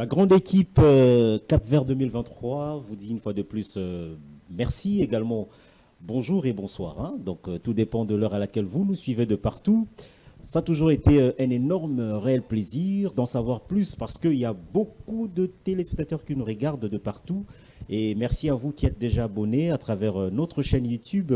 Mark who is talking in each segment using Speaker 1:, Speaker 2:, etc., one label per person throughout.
Speaker 1: La grande équipe Cap Vert 2023 vous dit une fois de plus merci également. Bonjour et bonsoir. Donc tout dépend de l'heure à laquelle vous nous suivez de partout. Ça a toujours été un énorme réel plaisir d'en savoir plus parce qu'il y a beaucoup de téléspectateurs qui nous regardent de partout. Et merci à vous qui êtes déjà abonnés à travers notre chaîne YouTube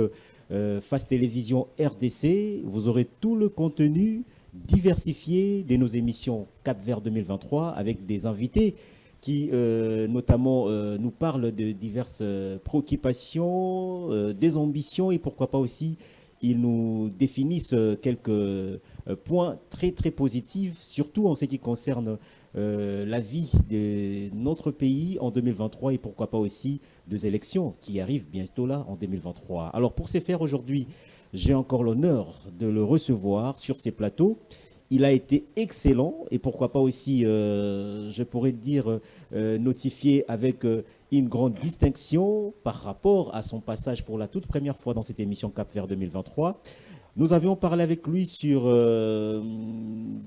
Speaker 1: Face Télévision RDC. Vous aurez tout le contenu diversifié de nos émissions Cap Vert 2023 avec des invités qui notamment nous parlent de diverses préoccupations, des ambitions et pourquoi pas aussi ils nous définissent quelques points très très positifs, surtout en ce qui concerne la vie de notre pays en 2023 et pourquoi pas aussi des élections qui arrivent bientôt là en 2023. Alors pour ce faire aujourd'hui, j'ai encore l'honneur de le recevoir sur ces plateaux. Il a été excellent et pourquoi pas aussi, je pourrais dire, notifié avec une grande distinction par rapport à son passage pour la toute première fois dans cette émission Cap Vert 2023. Nous avions parlé avec lui sur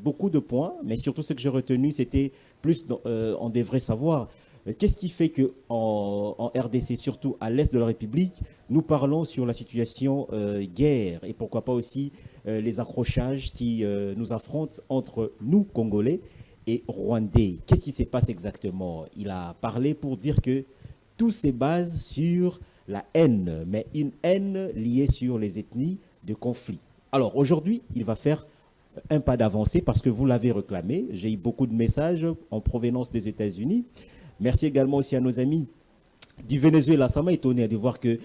Speaker 1: beaucoup de points, mais surtout ce que j'ai retenu, c'était plus, on devrait savoir, qu'est-ce qui fait qu'en RDC, surtout à l'est de la République, nous parlons sur la situation guerre et pourquoi pas aussi les accrochages qui nous affrontent entre nous, Congolais, et Rwandais. Qu'est-ce qui se passe exactement? Il a parlé pour dire que tout se base sur la haine, mais une haine liée sur les ethnies de conflit. Alors aujourd'hui, il va faire un pas d'avancée parce que vous l'avez réclamé. J'ai eu beaucoup de messages en provenance des États-Unis. Merci également aussi à nos amis du Venezuela. Ça m'a étonné de voir que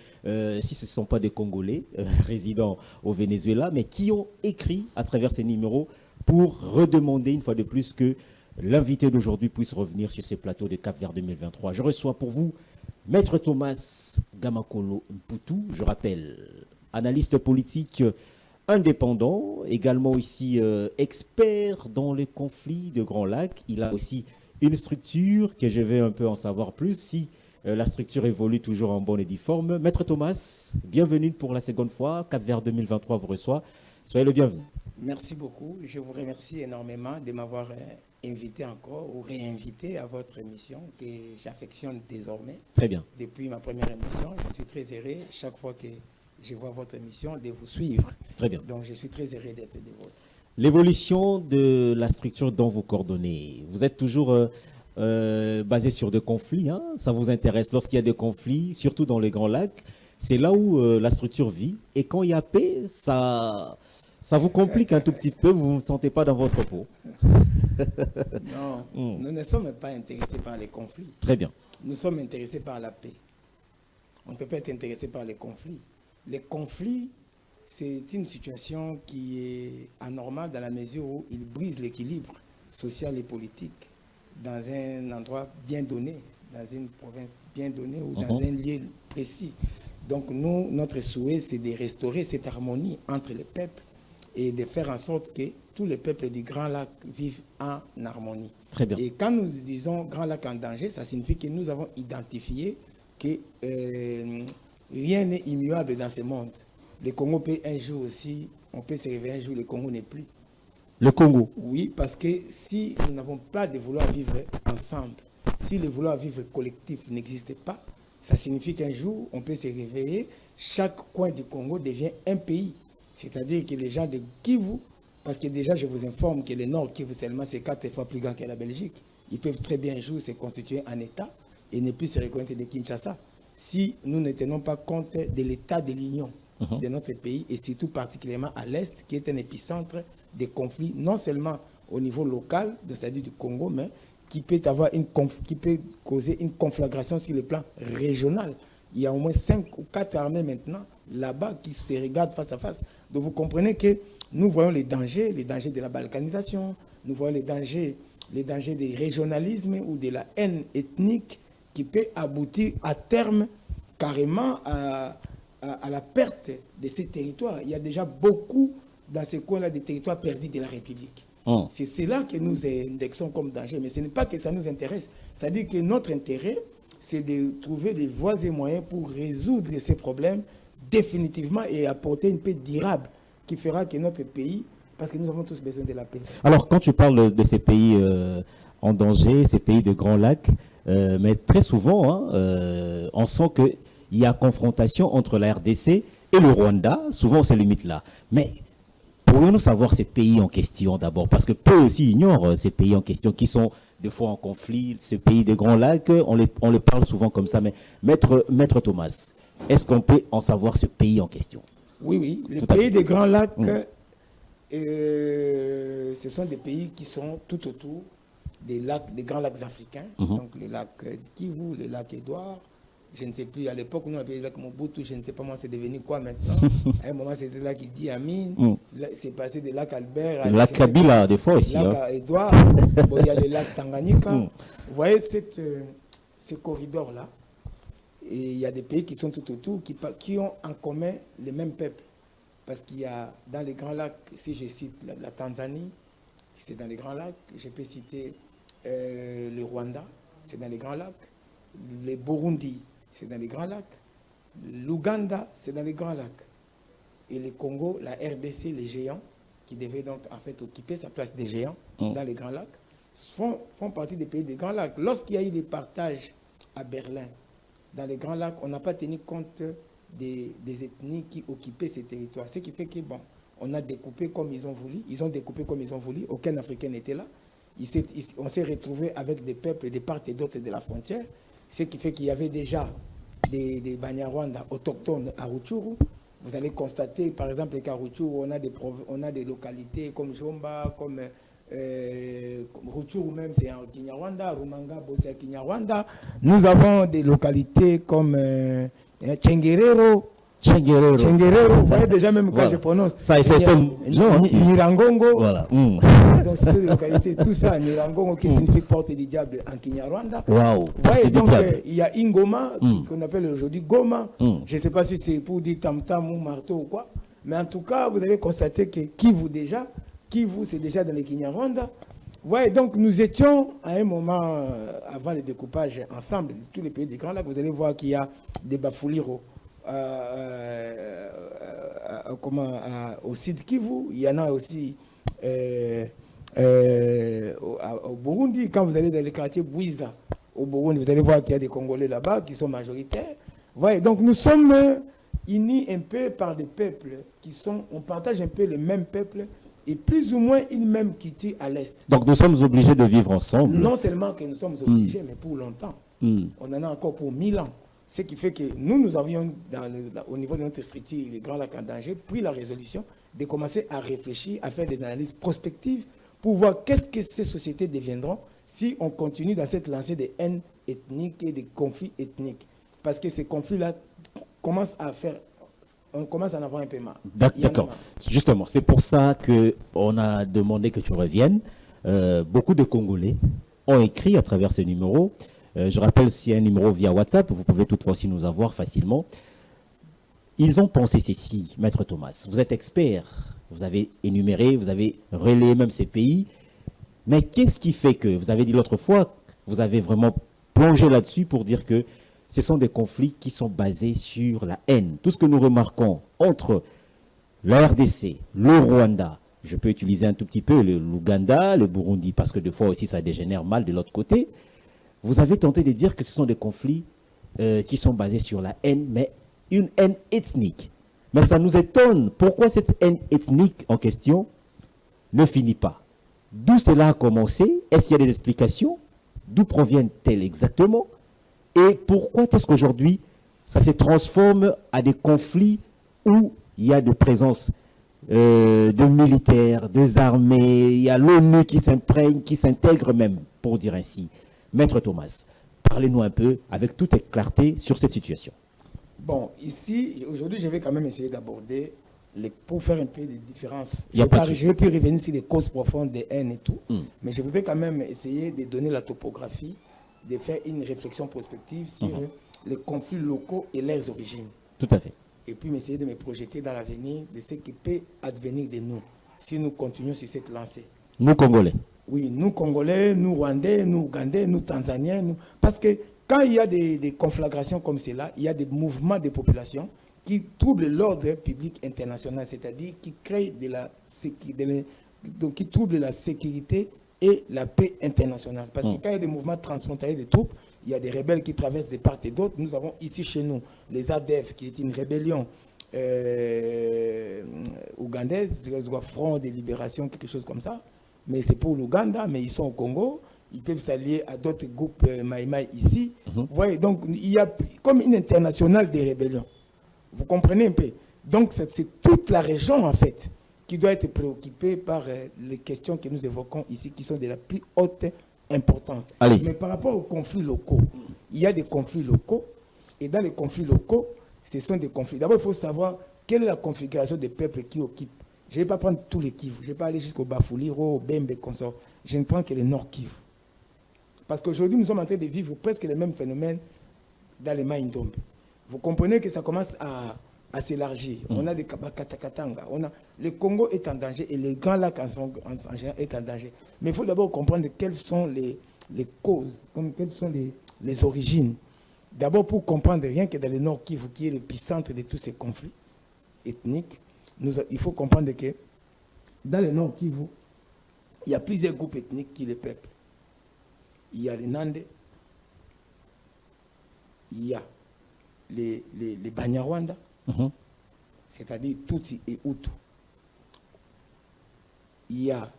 Speaker 1: si ce ne sont pas des Congolais résidant au Venezuela, mais qui ont écrit à travers ces numéros pour redemander une fois de plus que l'invité d'aujourd'hui puisse revenir sur ce plateau de Cap Vert 2023. Je reçois pour vous Maître Thomas Gamakolo Mputu, je rappelle, analyste politique indépendant, également ici expert dans les conflits de Grand Lac. Il a aussi une structure que je vais un peu en savoir plus si la structure évolue toujours en bonne et due forme. Maître Thomas, bienvenue pour la seconde fois. Cap Vert 2023 vous reçoit. Soyez le bienvenu.
Speaker 2: Merci beaucoup. Je vous remercie énormément de m'avoir invité encore ou réinvité à votre émission que j'affectionne désormais.
Speaker 1: Très bien.
Speaker 2: Depuis ma première émission, je suis très heureux chaque fois que je vois votre émission de vous suivre.
Speaker 1: Très bien.
Speaker 2: Donc je suis très heureux d'être des vôtres.
Speaker 1: L'évolution de la structure dont vous coordonnez, vous êtes toujours basé sur des conflits, hein? Ça vous intéresse lorsqu'il y a des conflits, surtout dans les Grands Lacs. C'est là où la structure vit. Et quand il y a paix, ça vous complique un tout petit peu, vous ne vous sentez pas dans votre peau.
Speaker 2: Non, nous ne sommes pas intéressés par les conflits.
Speaker 1: Très bien.
Speaker 2: Nous sommes intéressés par la paix. On ne peut pas être intéressé par les conflits. Les conflits, c'est une situation qui est anormale dans la mesure où il brise l'équilibre social et politique dans un endroit bien donné, dans une province bien donnée ou dans un lieu précis. Donc nous, notre souhait, c'est de restaurer cette harmonie entre les peuples et de faire en sorte que tous les peuples du Grand Lac vivent en harmonie.
Speaker 1: Très bien.
Speaker 2: Et quand nous disons Grand Lac en danger, ça signifie que nous avons identifié que rien n'est immuable dans ce monde. Le Congo peut un jour aussi, on peut se réveiller un jour, le Congo n'est plus.
Speaker 1: Le Congo?
Speaker 2: Oui, parce que si nous n'avons pas de vouloir vivre ensemble, si le vouloir vivre collectif n'existe pas, ça signifie qu'un jour, on peut se réveiller, chaque coin du Congo devient un pays. C'est-à-dire que les gens de Kivu, parce que déjà je vous informe que le Nord Kivu seulement c'est 4 fois plus grand que la Belgique, ils peuvent très bien un jour se constituer en État et ne plus se reconnaître de Kinshasa. Si nous ne tenons pas compte de l'état de l'Union de notre pays et surtout particulièrement à l'Est qui est un épicentre des conflits, non seulement au niveau local, c'est-à-dire du Congo, mais qui peut causer une conflagration sur le plan régional. Il y a au moins 5 ou 4 armées maintenant là-bas qui se regardent face à face. Donc vous comprenez que nous voyons les dangers de la balkanisation, nous voyons les dangers du régionalisme ou de la haine ethnique qui peut aboutir à terme carrément à la perte de ces territoires. Il y a déjà beaucoup dans ces coins-là des territoires perdus de la République. C'est cela que nous indexons comme danger. Mais ce n'est pas que ça nous intéresse. C'est-à-dire que notre intérêt, c'est de trouver des voies et moyens pour résoudre ces problèmes définitivement et apporter une paix durable qui fera que notre pays, parce que nous avons tous besoin de la paix.
Speaker 1: Alors, quand tu parles de ces pays en danger, ces pays de Grands Lacs. Mais très souvent, hein, on sent qu'il y a confrontation entre la RDC et le Rwanda. Souvent, on se limite là. Mais pourrions-nous savoir ces pays en question d'abord? Parce que peu aussi ignorent ces pays en question qui sont des fois en conflit. Ces pays des Grands Lacs, on les parle souvent comme ça. Mais Maître Thomas, est-ce qu'on peut en savoir ce pays en question?
Speaker 2: Oui, oui. Les pays des Grands Lacs, ce sont des pays qui sont tout autour des grands lacs africains. Donc les lacs Kivu, les lacs Édouard. Je ne sais plus, à l'époque, nous on appelait le lac Mobutu, je ne sais pas moi c'est devenu quoi maintenant. À un moment, c'était le lac Idi Amin, c'est passé des lacs Albert.
Speaker 1: Le lac Kabila, des fois aussi.
Speaker 2: Le lac Édouard, bon, il y a des lacs Tanganyika. Vous voyez ce corridor-là, et il y a des pays qui sont tout autour, qui ont en commun les mêmes peuples. Parce qu'il y a dans les grands lacs, si je cite la Tanzanie, c'est dans les grands lacs, je peux citer le Rwanda, c'est dans les grands lacs, le Burundi, c'est dans les grands lacs, l'Ouganda, c'est dans les grands lacs, et le Congo, la RDC, les géants, qui devaient donc en fait occuper sa place des géants dans les grands lacs, font partie des pays des grands lacs. Lorsqu'il y a eu des partages à Berlin, dans les grands lacs, on n'a pas tenu compte des ethnies qui occupaient ces territoires. Ce qui fait que, bon, on a découpé comme ils ont voulu, aucun Africain n'était là. On s'est retrouvé avec des peuples de part et d'autre de la frontière, ce qui fait qu'il y avait déjà des Banyarwanda autochtones à Rutshuru. Vous allez constater, par exemple, qu'à Rutshuru, on a des localités comme Jomba, comme Rutshuru même, c'est en Kinyarwanda, Rumanga, c'est en Kinyarwanda. Nous avons des localités comme Tchengerero, vous voyez déjà même quand je prononce.
Speaker 1: Ça, c'est
Speaker 2: Nirangongo.
Speaker 1: Voilà.
Speaker 2: Donc, c'est des localités, tout ça, Nirangongo qui signifie porte du diable en Kinyarwanda.
Speaker 1: Wow.
Speaker 2: Vous voyez, donc il y a Ingoma, qu'on appelle aujourd'hui Goma. Je ne sais pas si c'est pour dire tam-tam ou marteau ou quoi. Mais en tout cas, vous avez constaté que Kivu, c'est déjà dans les Kinyarwanda. Ouais, donc nous étions à un moment, avant le découpage ensemble, tous les pays des Grands Lacs, vous allez voir qu'il y a des Bafuliro au Sud Kivu, il y en a aussi au Burundi. Quand vous allez dans le quartier Bouiza, au Burundi, vous allez voir qu'il y a des Congolais là-bas qui sont majoritaires. Ouais, donc nous sommes unis un peu par des peuples on partage un peu le même peuple, et plus ou moins une même quittée à l'Est.
Speaker 1: Donc nous sommes obligés de vivre ensemble.
Speaker 2: Non seulement que nous sommes obligés, mais pour longtemps. On en a encore pour 1000 ans. Ce qui fait que nous avions, au niveau de notre structure, les Grands Lacs en danger, pris la résolution de commencer à réfléchir, à faire des analyses prospectives pour voir qu'est-ce que ces sociétés deviendront si on continue dans cette lancée de haine ethnique et de conflits ethniques. Parce que ces conflits-là on commence à en avoir un peu marre.
Speaker 1: D'accord. Justement, c'est pour ça qu'on a demandé que tu reviennes. Beaucoup de Congolais ont écrit à travers ce numéro. Je rappelle, s'il y a un numéro via WhatsApp, vous pouvez toutefois aussi nous avoir facilement. Ils ont pensé ceci, Maître Thomas. Vous êtes expert, vous avez énuméré, vous avez relayé même ces pays. Mais qu'est-ce qui fait que, vous avez dit l'autre fois, vous avez vraiment plongé là-dessus pour dire que ce sont des conflits qui sont basés sur la haine. Tout ce que nous remarquons entre la RDC, le Rwanda, je peux utiliser un tout petit peu l'Ouganda, le Burundi, parce que des fois aussi ça dégénère mal de l'autre côté. Vous avez tenté de dire que ce sont des conflits qui sont basés sur la haine, mais une haine ethnique. Mais ça nous étonne. Pourquoi cette haine ethnique en question ne finit pas? D'où cela a commencé? Est-ce qu'il y a des explications? D'où proviennent-elles exactement? Et pourquoi est-ce qu'aujourd'hui, ça se transforme à des conflits où il y a de présence de militaires, des armées, il y a l'ONU qui s'imprègne, qui s'intègre même, pour dire ainsi. Maître Thomas, parlez-nous un peu avec toute clarté sur cette situation.
Speaker 2: Bon, ici, aujourd'hui, je vais quand même essayer d'aborder, pour faire un peu de différence. Je vais plus revenir sur les causes profondes des haines et tout, mais je voudrais quand même essayer de donner la topographie, de faire une réflexion prospective sur les conflits locaux et leurs origines.
Speaker 1: Tout à fait.
Speaker 2: Et puis essayer de me projeter dans l'avenir de ce qui peut advenir de nous, si nous continuons sur cette lancée.
Speaker 1: Nous, Congolais.
Speaker 2: Oui, nous Congolais, nous Rwandais, nous Ougandais, nous Tanzaniens. Parce que quand il y a des conflagrations comme cela, il y a des mouvements de population qui troublent l'ordre public international, c'est-à-dire qui créent qui troublent la sécurité et la paix internationale. Parce que quand il y a des mouvements transfrontaliers de troupes, il y a des rebelles qui traversent de part et d'autre. Nous avons ici chez nous les ADF, qui est une rébellion ougandaise, Front de Libération, quelque chose comme ça. Mais c'est pour l'Ouganda, mais ils sont au Congo. Ils peuvent s'allier à d'autres groupes Maïmaï ici. Vous voyez, donc il y a comme une internationale des rébellions. Vous comprenez un peu? Donc c'est toute la région, en fait, qui doit être préoccupée par les questions que nous évoquons ici, qui sont de la plus haute importance. Mais par rapport aux conflits locaux, il y a des conflits locaux, et dans les conflits locaux, ce sont des conflits. D'abord, il faut savoir quelle est la configuration des peuples qui occupent. Je ne vais pas prendre tous les Kivu, je ne vais pas aller jusqu'au Bafuliro, au Bembe, consort. Je ne prends que les Nord Kivu. Parce qu'aujourd'hui, nous sommes en train de vivre presque les mêmes phénomènes dans les Maïndombe. Vous comprenez que ça commence à s'élargir. On a des Katakatanga. Le Congo est en danger et les grands lacs en général est en danger. Mais il faut d'abord comprendre quelles sont les causes, quelles sont les origines. D'abord, pour comprendre rien que dans le Nord Kivu, qui est l'épicentre de tous ces conflits ethniques, il faut comprendre que dans le Nord Kivu, il y a plusieurs groupes ethniques qui les peuplent. Il y a les Nande, il y a les Banyarwanda, c'est-à-dire Tutsi et Hutu. Il y a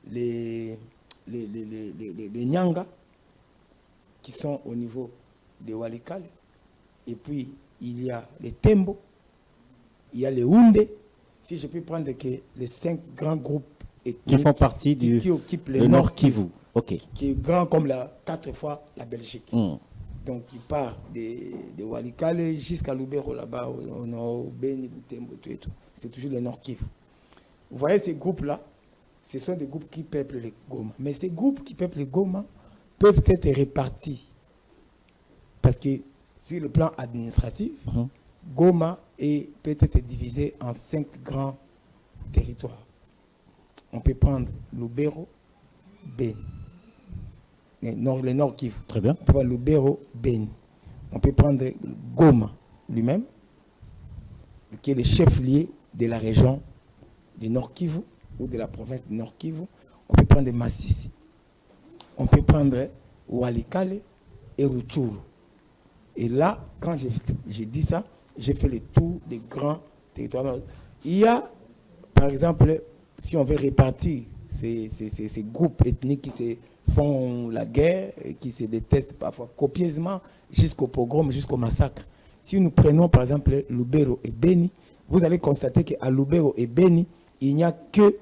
Speaker 2: les Nyanga, qui sont au niveau de Walikale. Et puis, il y a les Tembo, il y a les Houndé. Si je peux prendre que les 5 grands groupes ethniques
Speaker 1: qui font partie
Speaker 2: qui occupent le Nord Kivu, qui est grand comme 4 fois la Belgique. Donc, il part de Walikale jusqu'à Lubero, là-bas, au nord, Beni, Butembo, tout et tout. C'est toujours le Nord Kivu. Vous voyez ces groupes-là, ce sont des groupes qui peuplent les Goma. Mais ces groupes qui peuplent les Goma peuvent être répartis. Parce que sur le plan administratif, Goma peut être divisé en 5 grands territoires. On peut prendre Lubero, Beni. Les Nord Kivu.
Speaker 1: Très bien.
Speaker 2: On peut prendre Lubero, Beni. On peut prendre Goma lui-même, qui est le chef-lieu de la région du Nord Kivu ou de la province du Nord Kivu. On peut prendre Masisi. On peut prendre Walikale et Rutshuru. Et là, quand j'ai dit ça, j'ai fait le tour des grands territoires. Il y a, par exemple, si on veut répartir ces groupes ethniques qui se font la guerre, et qui se détestent parfois copieusement, jusqu'au pogrom, jusqu'au massacre. Si nous prenons, par exemple, Lubero et Beni, vous allez constater qu'à Lubero et Beni, il n'y a que,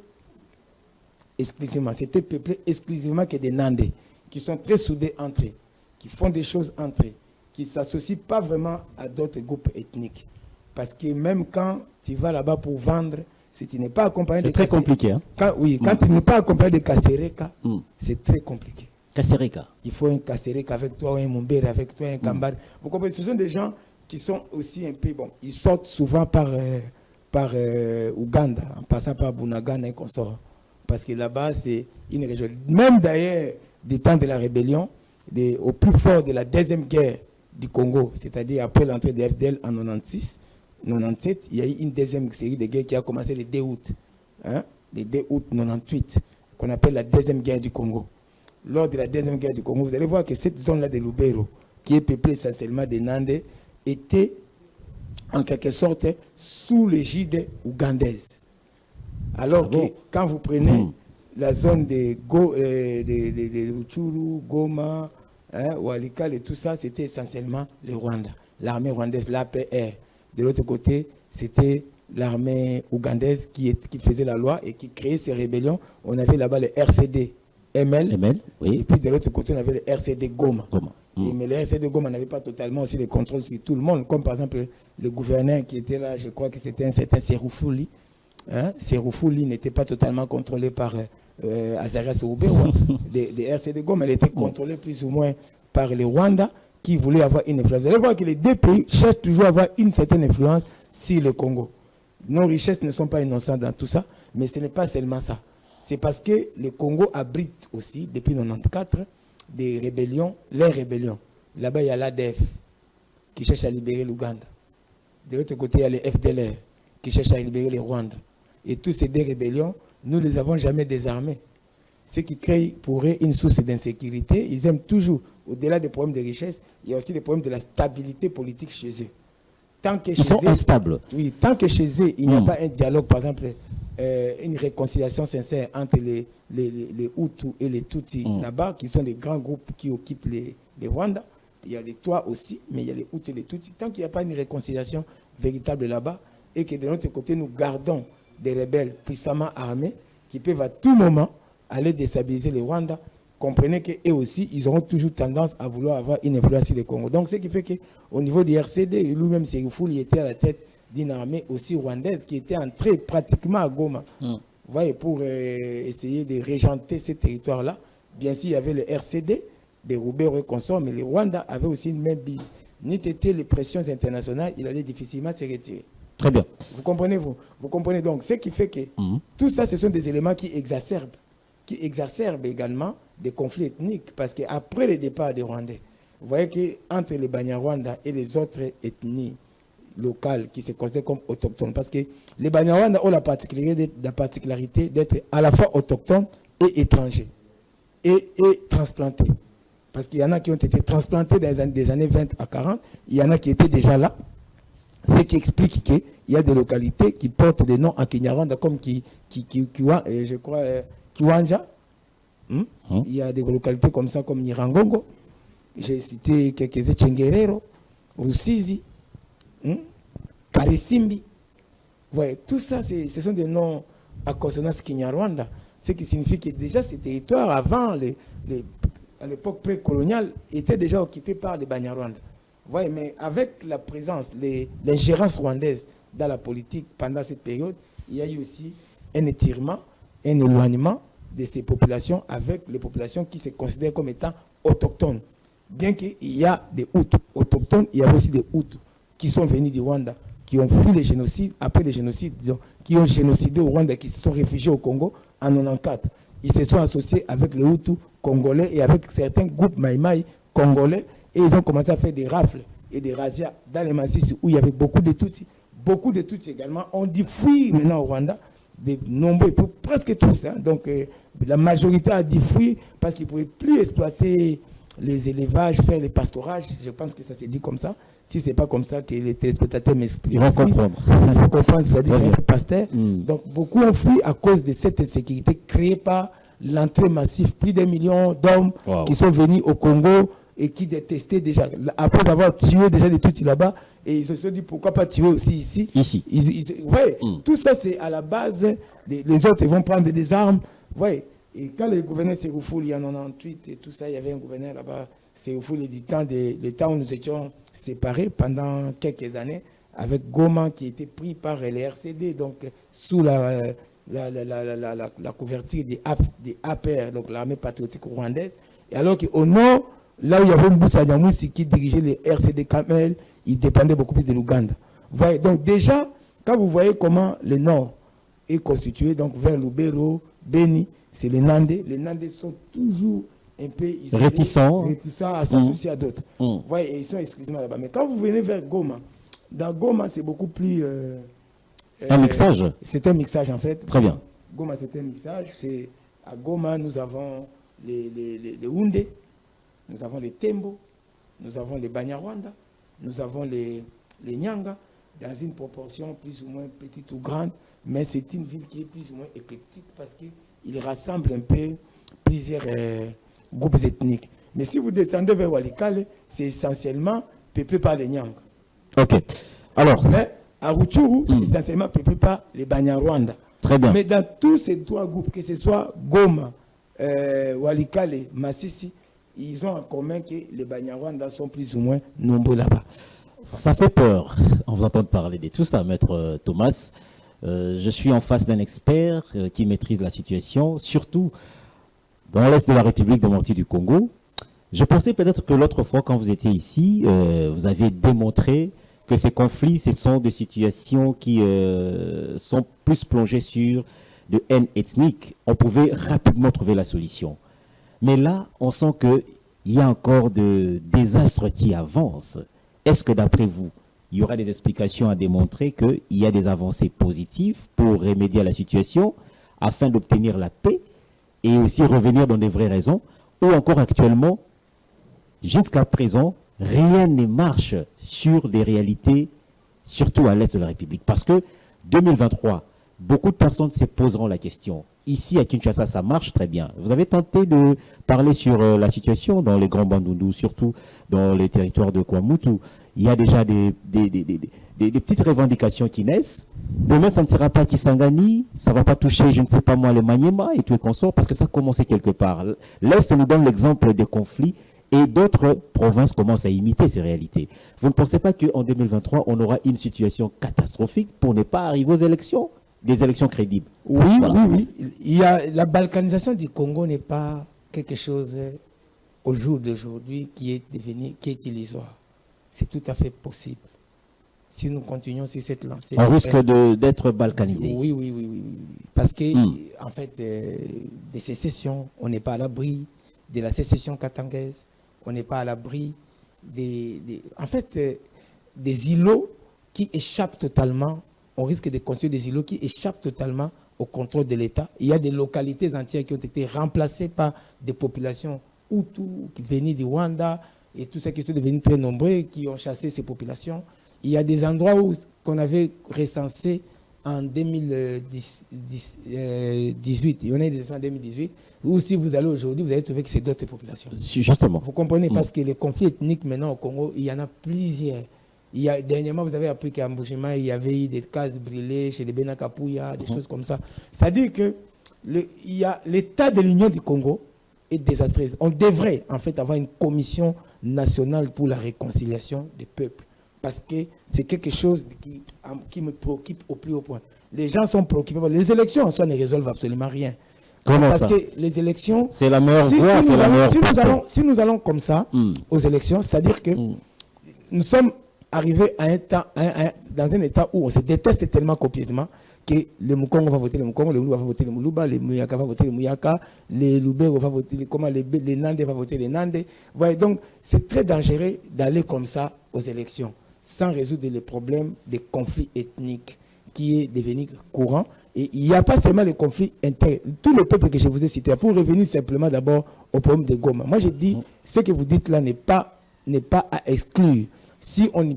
Speaker 2: exclusivement, c'était peuplé exclusivement que des Nandais, qui sont très soudés entre eux, qui font des choses entre eux, qui ne s'associent pas vraiment à d'autres groupes ethniques. Parce que même quand tu vas là-bas pour vendre, si tu n'es pas accompagné de...
Speaker 1: C'est très compliqué. Hein?
Speaker 2: Quand tu n'es pas accompagné de Kasereka, c'est très compliqué.
Speaker 1: Kasereka.
Speaker 2: Il faut un Kasereka avec toi, un Mumbere avec toi, un Kambari. Vous comprenez? Ce sont des gens qui sont aussi un peu... Bon, ils sortent souvent par Ouganda, en passant par Bunagana et consorts. Parce que là-bas, c'est une région... Même d'ailleurs, des temps de la rébellion, au plus fort de la deuxième guerre du Congo, c'est-à-dire après l'entrée de FDL en 96, 97, il y a eu une deuxième série de guerres qui a commencé le 2 août. Le 2 août 98, qu'on appelle la deuxième guerre du Congo. Lors de la deuxième guerre du Congo, vous allez voir que cette zone-là de Lubero, qui est peuplée essentiellement des Nandais, était en quelque sorte sous l'égide ougandaise. Alors que quand vous prenez la zone de Rutshuru, Goma, Walikale et tout ça, c'était essentiellement le Rwanda. L'armée rwandaise, l'APR. De l'autre côté, c'était l'armée ougandaise qui faisait la loi et qui créait ces rébellions. On avait là-bas le RCD ML, oui. Et puis de l'autre côté, on avait le RCD Goma. Mais le RCD Goma n'avait pas totalement aussi le contrôle sur tout le monde, comme par exemple le gouverneur qui était là, je crois que c'était un certain Seroufouli. Seroufouli n'était pas totalement contrôlé par Azarias Oubero. Des RCD Goma, elle était contrôlée plus ou moins par le Rwanda, qui voulait avoir une influence. Vous allez voir que les deux pays cherchent toujours à avoir une certaine influence sur le Congo. Nos richesses ne sont pas innocentes dans tout ça, mais ce n'est pas seulement ça. C'est parce que le Congo abrite aussi, depuis 1994, des rébellions, les rébellions. Là-bas, il y a l'ADF qui cherche à libérer l'Ouganda. De l'autre côté, il y a les FDLR qui cherchent à libérer le Rwanda. Et tous ces deux rébellions, nous ne les avons jamais désarmés. ce qui crée pour eux une source d'insécurité. Ils aiment toujours, au-delà des problèmes de richesse, il y a aussi des problèmes de la stabilité politique chez eux.
Speaker 1: Ils sont instables.
Speaker 2: Oui, tant que chez eux, il n'y a pas un dialogue, par exemple, une réconciliation sincère entre les Hutus et les Tutsis là-bas, qui sont des grands groupes qui occupent les Rwandais. Il y a les Toits aussi, mais il y a les Hutus et les Tutsis. Tant qu'il n'y a pas une réconciliation véritable là-bas, et que de notre côté, nous gardons des rebelles puissamment armés qui peuvent à tout moment aller déstabiliser les Rwandais, comprenez qu'eux aussi, ils auront toujours tendance à vouloir avoir une influence sur le Congo. Donc, ce qui fait qu'au niveau du RCD, lui-même, Séroufou, il était à la tête d'une armée aussi rwandaise qui était entrée pratiquement à Goma. Vous voyez, pour essayer de régenter ces territoires-là. Bien sûr, il y avait le RCD, des Roubaix et consorts, mais les Rwandais avaient aussi une même bille. N'eût été les pressions internationales, il allait difficilement se retirer.
Speaker 1: Très bien.
Speaker 2: Vous comprenez, vous comprenez donc, ce qui fait que tout ça, ce sont des éléments qui exacerbent également des conflits ethniques, parce qu'après le départ des Rwandais, vous voyez qu'entre les Banyarwanda et les autres ethnies locales qui se considèrent comme autochtones, parce que les Banyarwanda ont la particularité d'être à la fois autochtones et étrangers, et transplantés. Parce qu'il y en a qui ont été transplantés dans des années 20 à 40, il y en a qui étaient déjà là, ce qui explique qu'il y a des localités qui portent des noms en Kinyarwanda, comme je crois, Kiwanja. Il y a des localités comme ça, comme Nirangongo. J'ai cité quelques-uns, Tchenguerero, Rusizi, Karisimbi. Ouais, tout ça, ce sont des noms à consonance Kinyarwanda. Ce qui signifie que déjà ces territoires, avant, à l'époque précoloniale, étaient déjà occupés par les Banyarwanda. Ouais, mais avec la présence, l'ingérence rwandaise dans la politique pendant cette période, il y a eu aussi un étirement, un éloignement de ces populations avec les populations qui se considèrent comme étant autochtones. Bien qu'il y a des Hutus autochtones, il y a aussi des Hutus qui sont venus du Rwanda, qui ont fui les génocides, après les génocides, qui ont génocidé au Rwanda, qui se sont réfugiés au Congo en 1994. Ils se sont associés avec les Hutus congolais et avec certains groupes Maïmaï congolais, et ils ont commencé à faire des rafles et des razzias dans les massifs où il y avait beaucoup de Tutsis. Beaucoup de Tutsis également ont dit fuir maintenant au Rwanda, de nombreux, presque tous. Donc la majorité a dit fuir parce qu'ils ne pouvaient plus exploiter les élevages, faire les pastorages. Je pense que ça s'est dit comme ça. Si ce n'est pas comme ça que les téléspectateurs m'expliquent.
Speaker 1: Ils vont comprendre.
Speaker 2: Il faut comprendre, ça dit que c'est un pasteur. Donc beaucoup ont fui à cause de cette insécurité créée par l'entrée massive. Plus d'1 million d'hommes qui sont venus au Congo et qui détestaient déjà, après avoir tué déjà les Tutsis là-bas, et ils se sont dit pourquoi pas tuer aussi ici. Tout ça c'est à la base, les autres ils vont prendre des armes. Et quand le gouverneur Séroufou, il y en a 98 et tout ça, il y avait un gouverneur là-bas, Séroufou, du temps où nous étions séparés pendant quelques années, avec Goma qui était pris par les RCD, donc sous la couverture des APR, donc l'armée patriotique rwandaise. Et alors qu'au nord, là où il y avait Mbusa Nyamwisi qui dirigeait les RCD Kamel, il dépendait beaucoup plus de l'Ouganda. Donc déjà, quand vous voyez comment le nord est constitué, donc vers Lubero, Beni, c'est les Nandés. Les Nandés sont toujours un peu réticents à s'associer à d'autres. Et ils sont exclusivement là-bas. Mais quand vous venez vers Goma, dans Goma, c'est beaucoup plus...
Speaker 1: un mixage.
Speaker 2: C'est un mixage en fait.
Speaker 1: Très bien.
Speaker 2: Goma, c'est un mixage. À Goma, nous avons les Houndé, nous avons les Tembo, nous avons les Banyarwanda, nous avons les Nyanga, dans une proportion plus ou moins petite ou grande, mais c'est une ville qui est plus ou moins éclectique parce qu'il rassemble un peu plusieurs groupes ethniques. Mais si vous descendez vers Walikale, c'est essentiellement peuplé par les Nyanga.
Speaker 1: Ok. Alors.
Speaker 2: Mais à Rutshuru, c'est essentiellement peuplé par les Banyarwanda.
Speaker 1: Très bien.
Speaker 2: Mais dans tous ces trois groupes, que ce soit Goma, Walikale, Masisi, ils ont en commun que les Banyarwanda sont plus ou moins nombreux là-bas.
Speaker 1: Ça fait peur en vous entendant parler de tout ça, Maître Thomas. Je suis en face d'un expert qui maîtrise la situation, surtout dans l'est de la République démocratique du Congo. Je pensais peut-être que l'autre fois, quand vous étiez ici, vous avez démontré que ces conflits, ce sont des situations qui sont plus plongées sur de haine ethnique. On pouvait rapidement trouver la solution. Mais là, on sent qu'il y a encore des désastres qui avancent. Est-ce que d'après vous, il y aura des explications à démontrer qu'il y a des avancées positives pour remédier à la situation afin d'obtenir la paix et aussi revenir dans des vraies raisons, ou encore actuellement, jusqu'à présent, rien ne marche sur les réalités, surtout à l'est de la République. Parce que 2023, beaucoup de personnes se poseront la question. Ici, à Kinshasa, ça marche très bien. Vous avez tenté de parler sur la situation dans les grands Bandundu, surtout dans les territoires de Kwamutu. Il y a déjà des petites revendications qui naissent. Demain, ça ne sera pas Kisangani, ça ne va pas toucher, je ne sais pas moi, le Maniema et tout et consorts, parce que ça a commencé quelque part. L'Est nous donne l'exemple des conflits et d'autres provinces commencent à imiter ces réalités. Vous ne pensez pas qu'en 2023, on aura une situation catastrophique pour ne pas arriver aux élections, des élections crédibles?
Speaker 2: Oui, voilà. Oui. Il y a, la balkanisation du Congo n'est pas quelque chose au jour d'aujourd'hui qui est illusoire. C'est tout à fait possible. Si nous continuons sur cette lancée.
Speaker 1: On risque d'être balkanisé.
Speaker 2: Oui. Parce que, en fait, des sécessions, on n'est pas à l'abri de la sécession katangaise, on n'est pas à l'abri des îlots qui échappent totalement. On risque de construire des îlots qui échappent totalement au contrôle de l'État. Il y a des localités entières qui ont été remplacées par des populations Hutus qui venaient du Rwanda et tous ceux qui sont devenus très nombreux qui ont chassé ces populations. Il y a des endroits qu'on avait recensés en 2018. Il y en a des en 2018 où si vous allez aujourd'hui, vous allez trouver que c'est d'autres populations.
Speaker 1: Justement.
Speaker 2: Vous comprenez, parce que les conflits ethniques maintenant au Congo, il y en a plusieurs. Dernièrement, vous avez appris qu'à Mbushima, il y avait eu des cases brûlées chez les Benakapouya, des choses comme ça. C'est-à-dire que l'état de l'Union du Congo est désastreux. On devrait en fait avoir une commission nationale pour la réconciliation des peuples. Parce que c'est quelque chose qui me préoccupe au plus haut point. Les gens sont préoccupés. Les élections en soi ne résolvent absolument rien.
Speaker 1: Comment
Speaker 2: parce
Speaker 1: ça?
Speaker 2: que les élections...
Speaker 1: C'est la meilleure voie, c'est la meilleure porte.
Speaker 2: Si nous allons comme ça aux élections, c'est-à-dire que nous sommes arrivés à dans un état où on se déteste tellement copieusement que le Mukongo va voter le Mukongo, le Moulouba va voter le Moulouba, le Mouyaka va voter le Mouyaka, le Lubero va voter les Nandé va voter les Nandé. Voyez, donc c'est très dangereux d'aller comme ça aux élections sans résoudre les problèmes des conflits ethniques qui est devenu courant. Et il n'y a pas seulement les conflits internes. Tout le peuple que je vous ai cité, pour revenir simplement d'abord au problème de Goma. Moi, je dis, ce que vous dites là n'est pas à exclure. Si on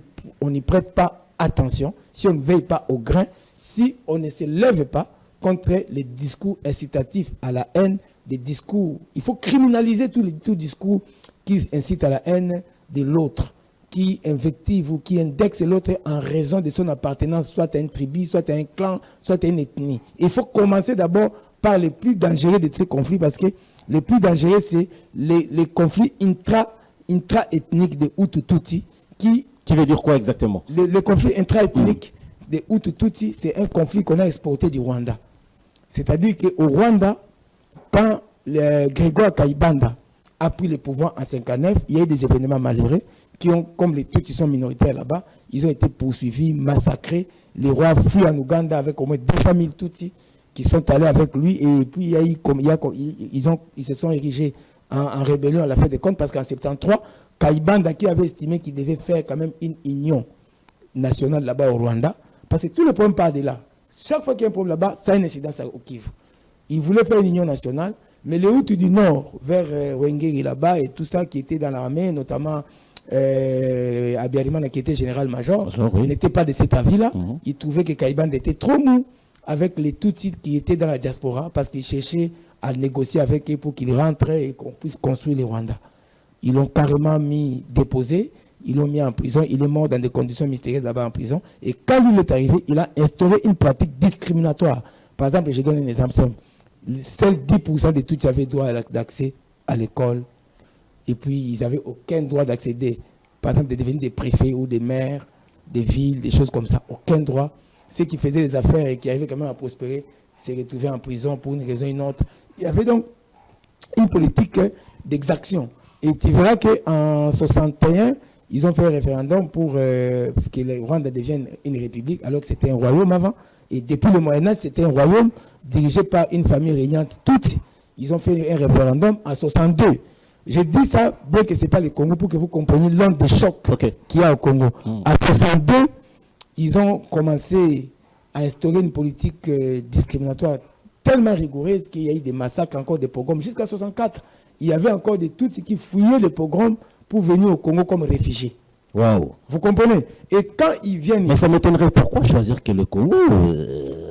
Speaker 2: n'y prête pas attention, si on ne veille pas au grain, si on ne se lève pas contre les discours incitatifs à la haine, des discours, il faut criminaliser tout discours qui incite à la haine de l'autre, qui invective ou qui indexe l'autre en raison de son appartenance, soit à une tribu, soit à un clan, soit à une ethnie. Il faut commencer d'abord par les plus dangereux de ces conflits, parce que les plus dangereux, c'est les conflits intra-ethniques de Hutu-Tutsi. Qui
Speaker 1: veut dire quoi exactement?
Speaker 2: Le conflit intra-ethnique de Hutu-Tutsi, c'est un conflit qu'on a exporté du Rwanda. C'est-à-dire qu'au Rwanda, quand Grégoire Kayibanda a pris le pouvoir en 1959, il y a eu des événements malheureux qui ont, comme les Tutsis sont minoritaires là-bas, ils ont été poursuivis, massacrés. Les rois fuient en Ouganda avec au moins 200 000 Tutsis qui sont allés avec lui. Et puis ils se sont érigés en rébellion à la fin des comptes, parce qu'en 1973, Kayibanda qui avait estimé qu'il devait faire quand même une union nationale là-bas au Rwanda, parce que tout le problème part de là. Chaque fois qu'il y a un problème là-bas, ça a une incidence au Kivu. Il voulait faire une union nationale, mais les Hutus du Nord, vers Wengeri là-bas et tout ça qui était dans l'armée, notamment Abiyarimana qui était général-major, n'était pas de cet avis-là. Il trouvait que Kayibanda était trop mou avec les Tutsis qui étaient dans la diaspora, parce qu'ils cherchaient à négocier avec eux pour qu'ils rentrent et qu'on puisse construire le Rwanda. Ils l'ont carrément déposé, ils l'ont mis en prison, il est mort dans des conditions mystérieuses là-bas en prison. Et quand lui est arrivé, il a instauré une pratique discriminatoire. Par exemple, je donne un exemple simple. Seuls 10% des Tutsis avaient droit d'accès à l'école. Et puis, ils n'avaient aucun droit d'accéder, par exemple, de devenir des préfets ou des maires, des villes, des choses comme ça. Aucun droit. Ceux qui faisaient les affaires et qui arrivaient quand même à prospérer s'est retrouvé en prison pour une raison ou une autre. Il y avait donc une politique d'exaction. Et tu verras qu'en 61, ils ont fait un référendum pour que le Rwanda devienne une république, alors que c'était un royaume avant. Et depuis le Moyen-Âge, c'était un royaume dirigé par une famille régnante toute. Ils ont fait un référendum en 62. Je dis ça, bien que ce n'est pas le Congo, pour que vous compreniez l'onde de choc qu'il y a au Congo. En 62, ils ont commencé à instaurer une politique discriminatoire tellement rigoureuse qu'il y a eu des massacres, encore des pogroms. Jusqu'à 64, il y avait encore des Tutsis qui fouillaient les pogroms pour venir au Congo comme réfugiés.
Speaker 1: Waouh.
Speaker 2: Vous comprenez? Et quand ils viennent
Speaker 1: Mais
Speaker 2: ici,
Speaker 1: ça m'étonnerait, pourquoi choisir que le Congo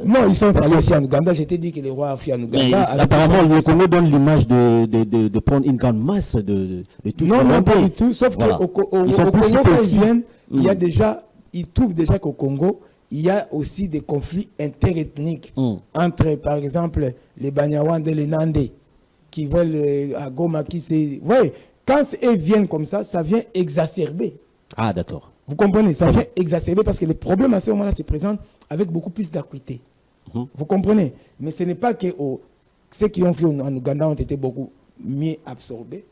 Speaker 2: non, ils sont allés aussi en Ouganda. Je t'ai dit que les rois a fui en
Speaker 1: mais
Speaker 2: Ouganda.
Speaker 1: apparemment, le Congo donne l'image de prendre une grande masse de tout
Speaker 2: Non, non, pas du tout. Sauf
Speaker 1: Voilà.
Speaker 2: qu'au
Speaker 1: Ils sont plus
Speaker 2: Congo, quand
Speaker 1: précis.
Speaker 2: ils viennent, il y a déjà, ils trouvent déjà qu'au Congo, il y a aussi des conflits interethniques entre, par exemple, les Banyarwanda et les Nandé, qui veulent à Goma, qui c'est. Vous voyez, quand ils viennent comme ça vient exacerber.
Speaker 1: Ah, d'accord.
Speaker 2: Vous comprenez? Ça vient exacerber parce que les problèmes à ce moment-là se présentent avec beaucoup plus d'acuité. Vous comprenez? Mais ce n'est pas que ceux qui ont fait en Ouganda ont été beaucoup mieux absorbés,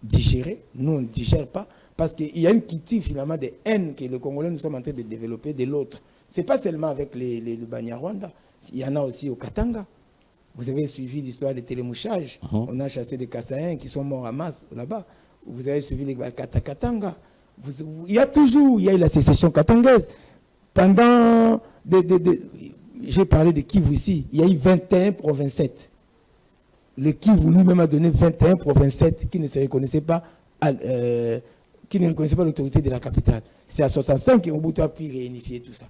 Speaker 2: digérés. Nous, on ne digère pas parce qu'il y a une quitte finalement de haine que les Congolais nous sommes en train de développer de l'autre. Ce n'est pas seulement avec les Banyarwanda. Il y en a aussi au Katanga. Vous avez suivi l'histoire des télémouchages. On a chassé des Kassaïens qui sont morts à masse là-bas. Vous avez suivi les Katanga. Il y a toujours eu la sécession katangaise. Pendant j'ai parlé de Kivu ici, il y a eu 21 provincettes. Le Kivu lui-même a donné 21 provincettes qui ne se reconnaissaient pas, qui ne reconnaissaient pas l'autorité de la capitale. C'est à 65 que Mobutu a pu réunifier tout ça.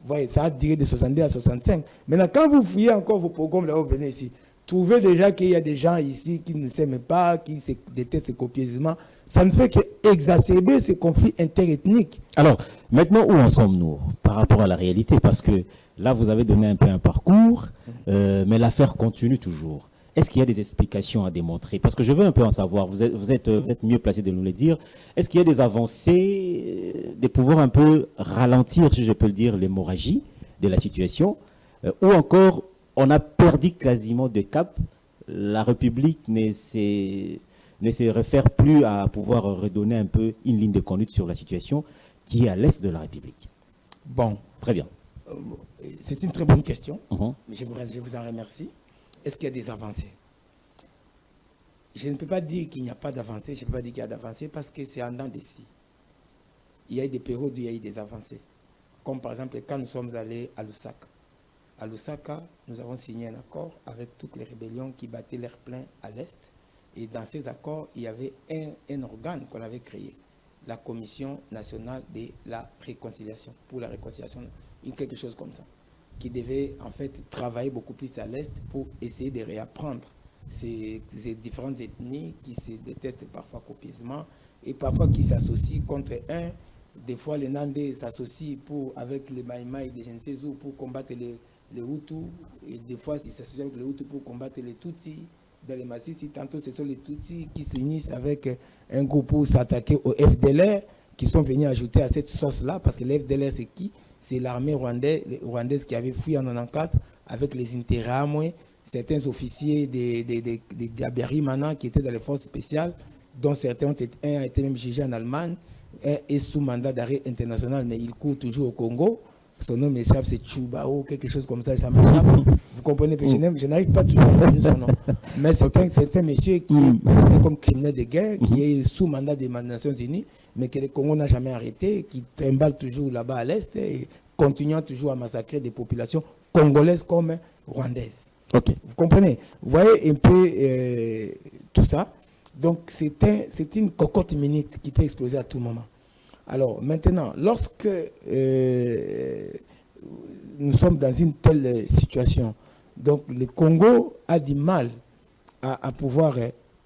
Speaker 2: Vous voyez, ça a duré de 62 à 65. Maintenant, quand vous fouillez encore vos programmes là, vous venez ici, trouvez déjà qu'il y a des gens ici qui ne s'aiment pas, qui se détestent copieusement. Ça ne fait qu'exacerber ces conflits interethniques.
Speaker 1: Alors, maintenant, où en sommes-nous par rapport à la réalité? Parce que là, vous avez donné un peu un parcours, mais l'affaire continue toujours. Est-ce qu'il y a des explications à démontrer? Parce que je veux un peu en savoir, vous êtes mieux placé de nous le dire. Est-ce qu'il y a des avancées, de pouvoir un peu ralentir, si je peux le dire, l'hémorragie de la situation? Ou encore, on a perdu quasiment de cap, la République ne se réfère plus à pouvoir redonner un peu une ligne de conduite sur la situation qui est à l'est de la République?
Speaker 2: Bon.
Speaker 1: Très bien.
Speaker 2: C'est une très bonne question. Je vous en remercie. Est-ce qu'il y a des avancées? Je ne peux pas dire qu'il n'y a pas d'avancées, je ne peux pas dire qu'il y a d'avancées parce que c'est en dents de scie. Il y a eu des périodes où il y a eu des avancées. Comme par exemple quand nous sommes allés à Lusaka. À Lusaka, nous avons signé un accord avec toutes les rébellions qui battaient leur plein à l'est. Et dans ces accords, il y avait un organe qu'on avait créé, la Commission nationale de la réconciliation, pour la réconciliation, quelque chose comme ça, qui devait en fait travailler beaucoup plus à l'est pour essayer de réapprendre ces différentes ethnies qui se détestent parfois copieusement et parfois qui s'associent contre un. Des fois, les Nandés s'associent avec les Maïmaï de je ne sais où pour combattre les Hutus, et des fois, ils s'associent avec les Hutus pour combattre les Tutsis. Dans les Massissi, tantôt, ce sont les Tutsis qui s'unissent avec un groupe pour s'attaquer au FDLR, qui sont venus ajouter à cette sauce-là, parce que le FDLR, c'est qui? C'est l'armée rwandaise qui avait fui en 94 avec les Interahamwe, certains officiers de Gaberimana qui étaient dans les forces spéciales, dont certains un a été même jugé en Allemagne, un est sous mandat d'arrêt international, mais il court toujours au Congo. Son nom m'échappe, c'est Chubao, quelque chose comme ça m'échappe. Vous comprenez, je n'arrive pas toujours à dire son nom. Mais c'est un monsieur qui est considéré comme criminel de guerre, qui est sous mandat des Nations Unies, mais que le Congo n'a jamais arrêté, qui trimballe toujours là-bas à l'Est et continuant toujours à massacrer des populations congolaises comme rwandaises.
Speaker 1: Okay.
Speaker 2: Vous comprenez? Vous voyez un peu tout ça. Donc c'est une cocotte minute qui peut exploser à tout moment. Alors maintenant, lorsque nous sommes dans une telle situation, donc le Congo a du mal à pouvoir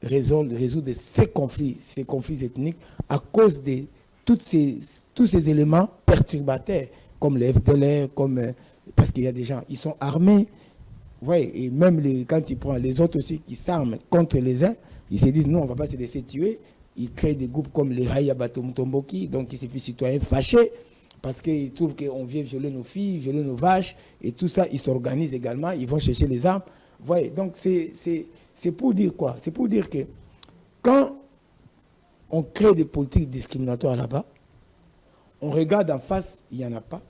Speaker 2: résoudre ces conflits ethniques à cause de tous ces éléments perturbateurs, comme le FDLR, parce qu'il y a des gens, ils sont armés, ouais, et même quand tu prends les autres aussi qui s'arment contre les uns, ils se disent non, on ne va pas se laisser tuer. Ils créent des groupes comme les Raya Batomtomboki, donc ils se font citoyens fâchés parce qu'ils trouvent qu'on vient violer nos filles, violer nos vaches, et tout ça, ils s'organisent également, ils vont chercher les armes. Vous voyez, donc c'est pour dire quoi? C'est pour dire que quand on crée des politiques discriminatoires là-bas, on regarde en face, il n'y en a pas,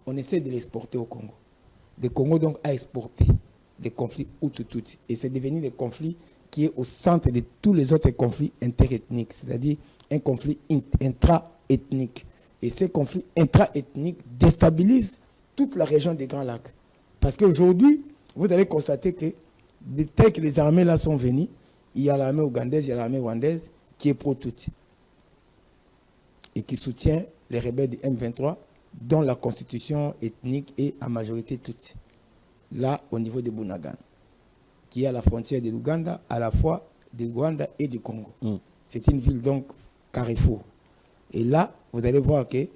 Speaker 2: on essaie de l'exporter au Congo. Le Congo donc a exporté des conflits Hutu-Tutsi, et c'est devenu des conflits qui est au centre de tous les autres conflits interethniques, c'est-à-dire un conflit intra-ethnique. Et ces conflits intra-ethniques déstabilisent toute la région des Grands Lacs. Parce qu'aujourd'hui, vous allez constater que dès que les armées là sont venues, il y a l'armée ougandaise, il y a l'armée rwandaise qui est pro-Tutsi et qui soutient les rebelles du M23, dont la constitution ethnique est à majorité Tutsi. Là, au niveau de Bunagana, qui est à la frontière de l'Ouganda, à la fois du Rwanda et du Congo. C'est une ville donc carrefour. Et là, vous allez voir que